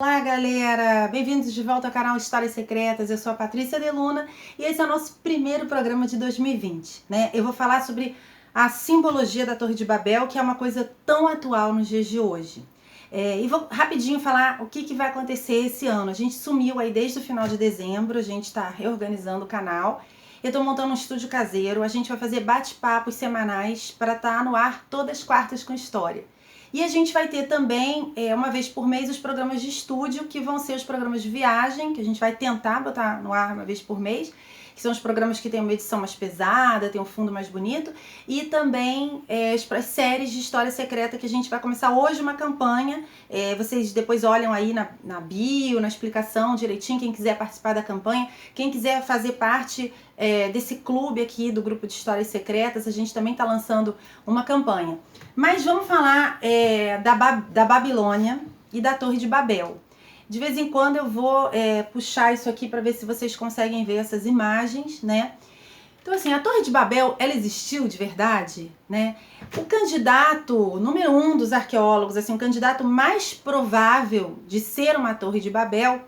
Olá galera, bem-vindos de volta ao canal Histórias Secretas. Eu sou a Patrícia de Luna e esse é o nosso primeiro programa de 2020, né? Eu vou falar sobre a simbologia da Torre de Babel, que é uma coisa tão atual nos dias de hoje. E vou rapidinho falar o que vai acontecer esse ano. A gente sumiu aí desde o final de dezembro, a gente está reorganizando o canal. Eu estou montando um estúdio caseiro, a gente vai fazer bate-papos semanais para estar no ar todas as quartas com história. E a gente vai ter também, uma vez por mês, os programas de estúdio, que vão ser os programas de viagem, que a gente vai tentar botar no ar uma vez por mês, que são os programas que tem uma edição mais pesada, tem um fundo mais bonito, e também as séries de história secreta, que a gente vai começar hoje uma campanha. Vocês depois olham aí na bio, na explicação direitinho, quem quiser participar da campanha, quem quiser fazer parte desse clube aqui do grupo de histórias secretas, a gente também está lançando uma campanha. Mas vamos falar da Babilônia e da Torre de Babel. De vez em quando eu vou puxar isso aqui para ver se vocês conseguem ver essas imagens, né? Então, assim, a Torre de Babel, ela existiu de verdade, né? O candidato número 1 dos arqueólogos, assim, o candidato mais provável de ser uma Torre de Babel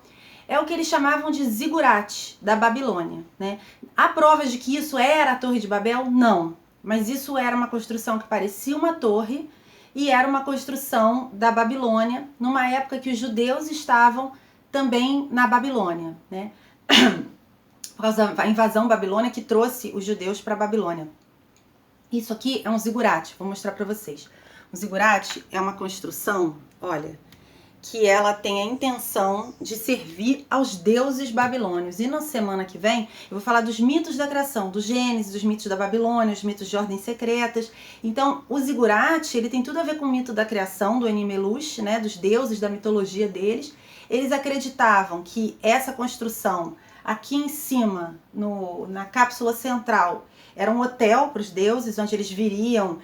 é o que eles chamavam de zigurate da Babilônia, né? Há provas de que isso era a Torre de Babel? Não. Mas isso era uma construção que parecia uma torre e era uma construção da Babilônia, numa época que os judeus estavam também na Babilônia, né? Por causa da invasão babilônica que trouxe os judeus para a Babilônia. Isso aqui é um zigurate, vou mostrar para vocês. O zigurate é uma construção, olha, que ela tem a intenção de servir aos deuses babilônios. E na semana que vem eu vou falar dos mitos da criação, do Gênesis, dos mitos da Babilônia, os mitos de ordens secretas. Então o zigurate, ele tem tudo a ver com o mito da criação, do Enmelush, né, dos deuses, da mitologia deles. Eles acreditavam que essa construção aqui em cima, na cápsula central, era um hotel para os deuses, onde eles viriam,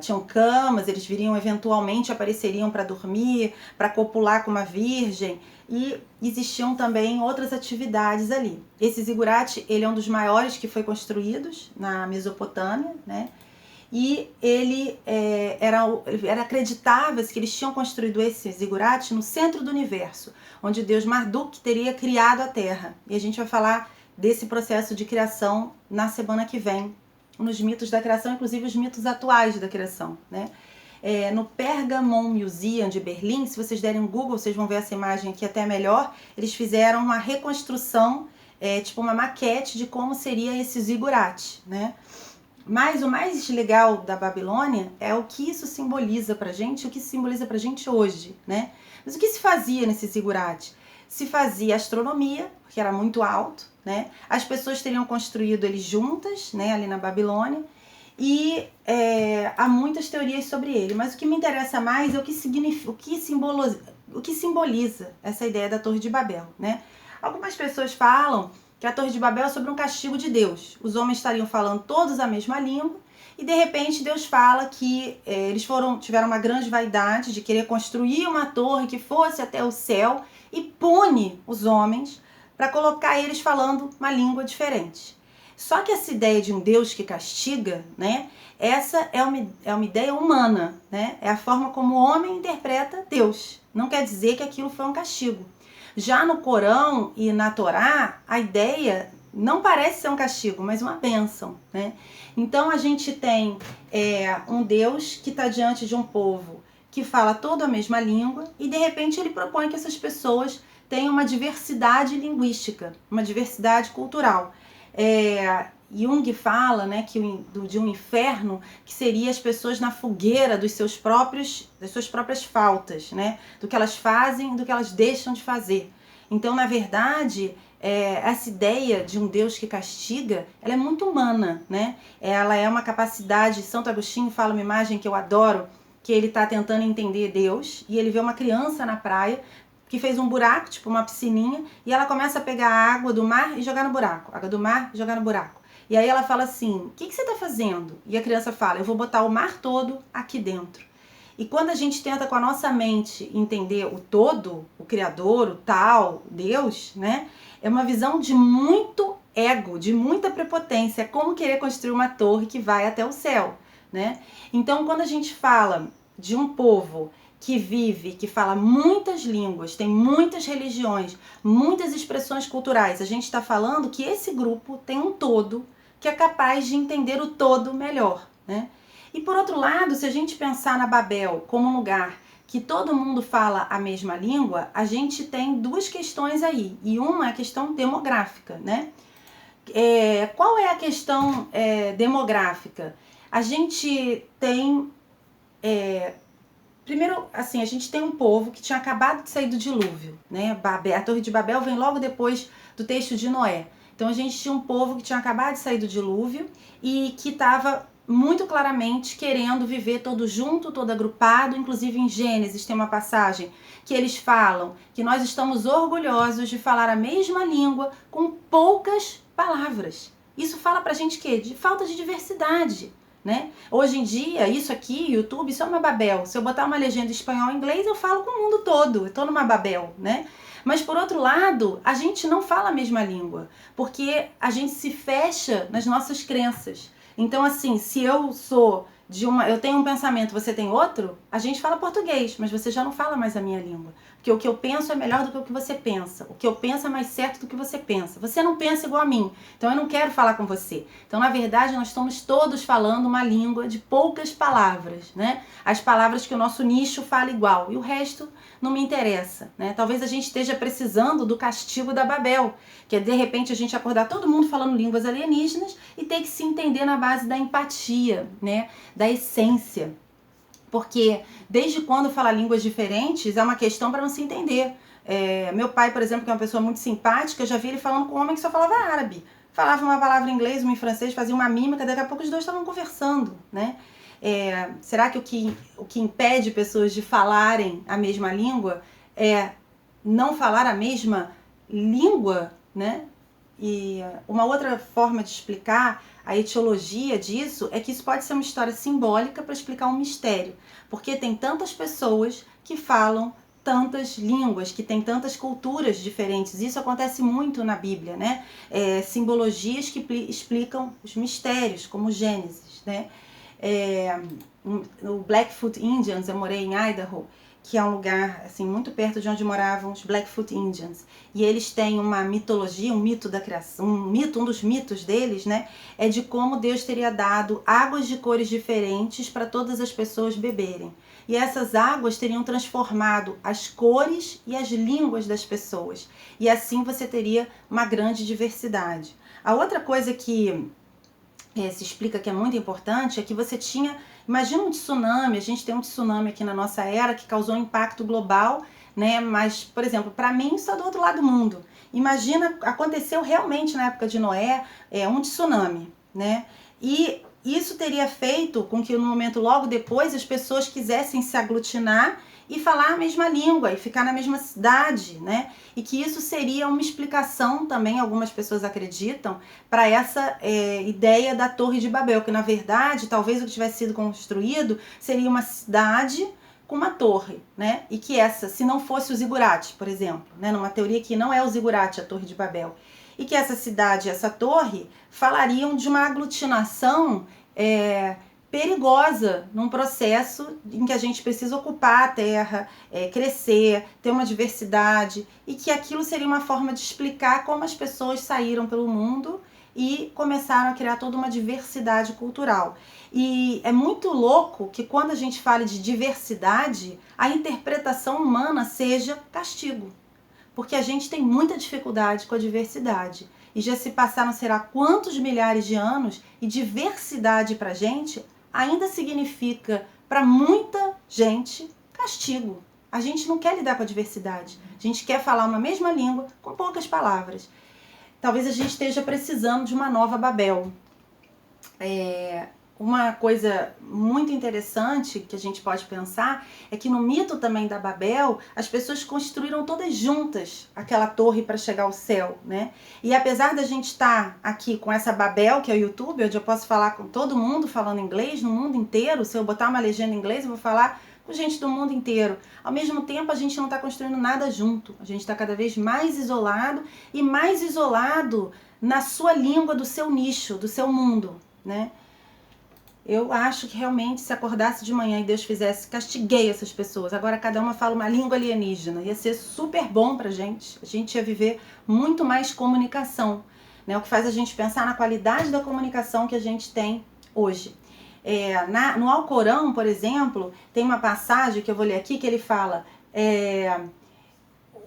tinham camas, eles viriam eventualmente, apareceriam para dormir, para copular com uma virgem, e existiam também outras atividades ali. Esse zigurate, ele é um dos maiores que foi construídos na Mesopotâmia, né? E ele era acreditava-se que eles tinham construído esse zigurate no centro do universo, onde o deus Marduk teria criado a Terra. E a gente vai falar desse processo de criação na semana que vem, nos mitos da criação, inclusive os mitos atuais da criação, né? No Pergamon Museum de Berlim, se vocês derem um Google, vocês vão ver essa imagem aqui até melhor. Eles fizeram uma reconstrução, tipo uma maquete de como seria esse zigurate, né? Mas o mais legal da Babilônia é o que isso simboliza pra gente, o que simboliza pra gente hoje, né? Mas o que se fazia nesse zigurate? Se fazia astronomia, porque era muito alto, né? As pessoas teriam construído ele juntas, né, ali na Babilônia, e há muitas teorias sobre ele. Mas o que me interessa mais é o que simboliza essa ideia da Torre de Babel, né? Algumas pessoas falam que a Torre de Babel é sobre um castigo de Deus. Os homens estariam falando todos a mesma língua e de repente Deus fala que eles tiveram uma grande vaidade de querer construir uma torre que fosse até o céu e pune os homens para colocar eles falando uma língua diferente. Só que essa ideia de um Deus que castiga, né, essa é uma ideia humana, né? É a forma como o homem interpreta Deus. Não quer dizer que aquilo foi um castigo. Já no Corão e na Torá, a ideia não parece ser um castigo, mas uma bênção, né? Então a gente tem um Deus que está diante de um povo que fala toda a mesma língua e de repente ele propõe que essas pessoas tenham uma diversidade linguística, uma diversidade cultural. Jung fala, né, de um inferno que seria as pessoas na fogueira das suas próprias faltas, né, do que elas fazem e do que elas deixam de fazer. Então, na verdade, essa ideia de um Deus que castiga, ela é muito humana, né? Ela é uma capacidade. Santo Agostinho fala uma imagem que eu adoro, que ele está tentando entender Deus e ele vê uma criança na praia que fez um buraco, tipo uma piscininha, e ela começa a pegar a água do mar e jogar no buraco, água do mar e jogar no buraco. E aí ela fala assim, o que você está fazendo? E a criança fala, eu vou botar o mar todo aqui dentro. E quando a gente tenta com a nossa mente entender o todo, o Criador, o tal, Deus, né? É uma visão de muito ego, de muita prepotência. É como querer construir uma torre que vai até o céu, né? Então, quando a gente fala de um povo que vive, que fala muitas línguas, tem muitas religiões, muitas expressões culturais. A gente está falando que esse grupo tem um todo que é capaz de entender o todo melhor, né? E por outro lado, se a gente pensar na Babel como um lugar que todo mundo fala a mesma língua, a gente tem duas questões aí. E uma é a questão demográfica, né? Qual é a questão demográfica? A gente tem... primeiro, assim, a gente tem um povo que tinha acabado de sair do dilúvio, né? A Torre de Babel vem logo depois do texto de Noé. Então a gente tinha um povo que tinha acabado de sair do dilúvio e que estava muito claramente querendo viver todo junto, todo agrupado. Inclusive em Gênesis tem uma passagem que eles falam que nós estamos orgulhosos de falar a mesma língua com poucas palavras. Isso fala pra gente o quê? De falta de diversidade, né? Hoje em dia, isso aqui, YouTube, isso é uma Babel. Se eu botar uma legenda em espanhol e inglês, eu falo com o mundo todo. Eu tô numa Babel, né? Mas por outro lado, a gente não fala a mesma língua, porque a gente se fecha nas nossas crenças. Então, assim, se eu sou eu tenho um pensamento, você tem outro, a gente fala português, mas você já não fala mais a minha língua. Porque o que eu penso é melhor do que o que você pensa. O que eu penso é mais certo do que você pensa. Você não pensa igual a mim, então eu não quero falar com você. Então, na verdade, nós estamos todos falando uma língua de poucas palavras, né? As palavras que o nosso nicho fala igual, e o resto não me interessa, né? Talvez a gente esteja precisando do castigo da Babel, que é de repente a gente acordar todo mundo falando línguas alienígenas e ter que se entender na base da empatia, né? Da essência. Porque desde quando falar línguas diferentes é uma questão para não se entender. Meu pai, por exemplo, que é uma pessoa muito simpática, eu já vi ele falando com um homem que só falava árabe. Falava uma palavra em inglês, uma em francês, fazia uma mímica, daqui a pouco os dois estavam conversando, né? Será que o que impede pessoas de falarem a mesma língua é não falar a mesma língua, né? E uma outra forma de explicar a etiologia disso é que isso pode ser uma história simbólica para explicar um mistério, porque tem tantas pessoas que falam tantas línguas, que têm tantas culturas diferentes. Isso acontece muito na Bíblia, né? Simbologias que explicam os mistérios, como Gênesis, né? No Blackfoot Indians, eu morei em Idaho, que é um lugar assim muito perto de onde moravam os Blackfoot Indians, e eles têm uma mitologia, um mito da criação, um dos mitos deles, né, é de como Deus teria dado águas de cores diferentes para todas as pessoas beberem. E essas águas teriam transformado as cores e as línguas das pessoas. E assim você teria uma grande diversidade. A outra coisa que se explica que é muito importante é que você tinha... Imagina um tsunami, a gente tem um tsunami aqui na nossa era que causou um impacto global, né? Mas, por exemplo, para mim está do outro lado do mundo. Imagina, aconteceu realmente na época de Noé um tsunami, né? E isso teria feito com que no momento logo depois as pessoas quisessem se aglutinar e falar a mesma língua e ficar na mesma cidade, né? E que isso seria uma explicação também, algumas pessoas acreditam, para essa ideia da Torre de Babel, que na verdade, talvez o que tivesse sido construído seria uma cidade com uma torre, né? E que essa, se não fosse o zigurate, por exemplo, né? Numa teoria que não é o zigurate, a Torre de Babel, e que essa cidade, essa torre, falariam de uma aglutinação perigosa num processo em que a gente precisa ocupar a terra, crescer, ter uma diversidade, e que aquilo seria uma forma de explicar como as pessoas saíram pelo mundo e começaram a criar toda uma diversidade cultural. E é muito louco que quando a gente fala de diversidade, a interpretação humana seja castigo, porque a gente tem muita dificuldade com a diversidade. E já se passaram, será quantos milhares de anos, e diversidade pra gente ainda significa, para muita gente, castigo. A gente não quer lidar com a diversidade. A gente quer falar uma mesma língua com poucas palavras. Talvez a gente esteja precisando de uma nova Babel. Uma coisa muito interessante que a gente pode pensar é que no mito também da Babel, as pessoas construíram todas juntas aquela torre para chegar ao céu, né? E apesar da gente estar aqui com essa Babel, que é o YouTube, onde eu posso falar com todo mundo falando inglês, no mundo inteiro, se eu botar uma legenda em inglês, eu vou falar com gente do mundo inteiro. Ao mesmo tempo, a gente não está construindo nada junto. A gente está cada vez mais isolado, e mais isolado na sua língua, do seu nicho, do seu mundo, né? Eu acho que realmente se acordasse de manhã e Deus fizesse, castiguei essas pessoas. Agora cada uma fala uma língua alienígena. Ia ser super bom pra gente. A gente ia viver muito mais comunicação, né? O que faz a gente pensar na qualidade da comunicação que a gente tem hoje. No Alcorão, por exemplo, tem uma passagem que eu vou ler aqui que ele fala...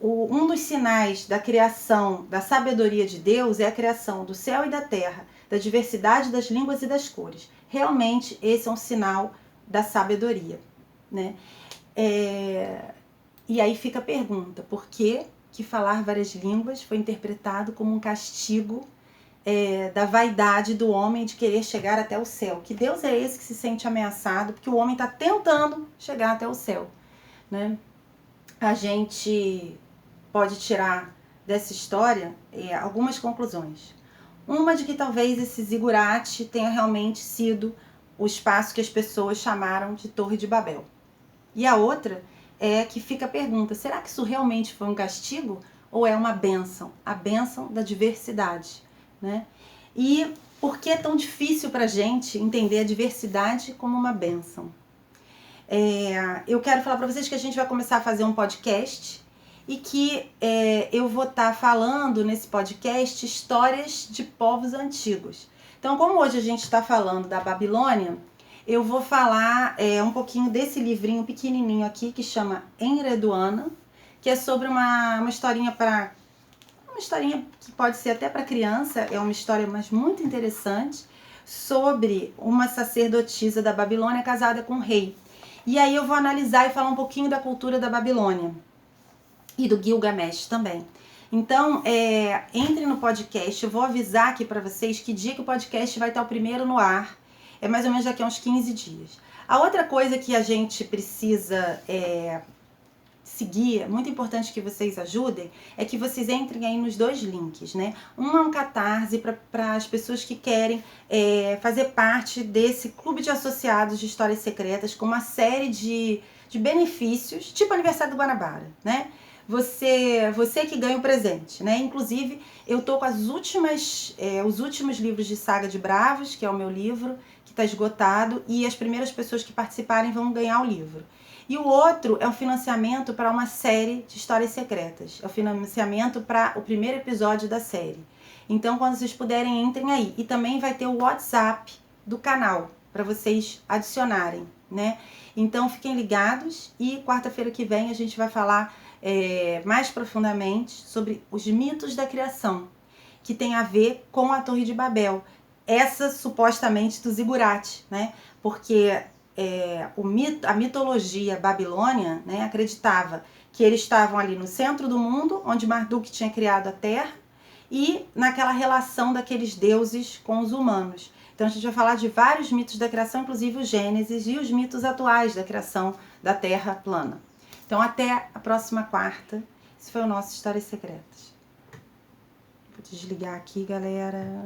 um dos sinais da criação, da sabedoria de Deus é a criação do céu e da terra, da diversidade das línguas e das cores. Realmente, esse é um sinal da sabedoria, né? E aí fica a pergunta, por que falar várias línguas foi interpretado como um castigo da vaidade do homem de querer chegar até o céu? Que Deus é esse que se sente ameaçado porque o homem está tentando chegar até o céu, né? A gente pode tirar dessa história algumas conclusões. Uma de que talvez esse zigurate tenha realmente sido o espaço que as pessoas chamaram de Torre de Babel. E a outra é que fica a pergunta, será que isso realmente foi um castigo ou é uma bênção? A bênção da diversidade, né? E por que é tão difícil para a gente entender a diversidade como uma bênção? Eu quero falar para vocês que a gente vai começar a fazer um podcast e que eu vou estar falando nesse podcast histórias de povos antigos. Então, como hoje a gente está falando da Babilônia, eu vou falar um pouquinho desse livrinho pequenininho aqui que chama Enreduana, que é sobre uma historinha uma historinha que pode ser até para criança, é uma história mas muito interessante, sobre uma sacerdotisa da Babilônia casada com um rei. E aí eu vou analisar e falar um pouquinho da cultura da Babilônia e do Gilgamesh também. Então, entre no podcast, eu vou avisar aqui para vocês que dia que o podcast vai estar o primeiro no ar. É mais ou menos daqui a uns 15 dias. A outra coisa que a gente precisa seguir, é muito importante que vocês ajudem, é que vocês entrem aí nos dois links, né? Um é um Catarse para as pessoas que querem fazer parte desse clube de associados de histórias secretas com uma série de benefícios, tipo aniversário do Guanabara, né? Você que ganha o presente, né? Inclusive, eu tô com os últimos livros de Saga de Bravos, que é o meu livro, que está esgotado, e as primeiras pessoas que participarem vão ganhar o livro. E o outro é um financiamento para uma série de histórias secretas. É o financiamento para o primeiro episódio da série. Então, quando vocês puderem, entrem aí. E também vai ter o WhatsApp do canal para vocês adicionarem, né? Então, fiquem ligados e quarta-feira que vem a gente vai falar mais profundamente sobre os mitos da criação, que tem a ver com a Torre de Babel. Essa, supostamente, do zigurate, né? Porque a mitologia babilônia, né, acreditava que eles estavam ali no centro do mundo, onde Marduk tinha criado a Terra, e naquela relação daqueles deuses com os humanos. Então a gente vai falar de vários mitos da criação, inclusive o Gênesis e os mitos atuais da criação da Terra plana. Então até a próxima quarta. Esse foi o nosso Histórias Secretas. Vou desligar aqui, galera.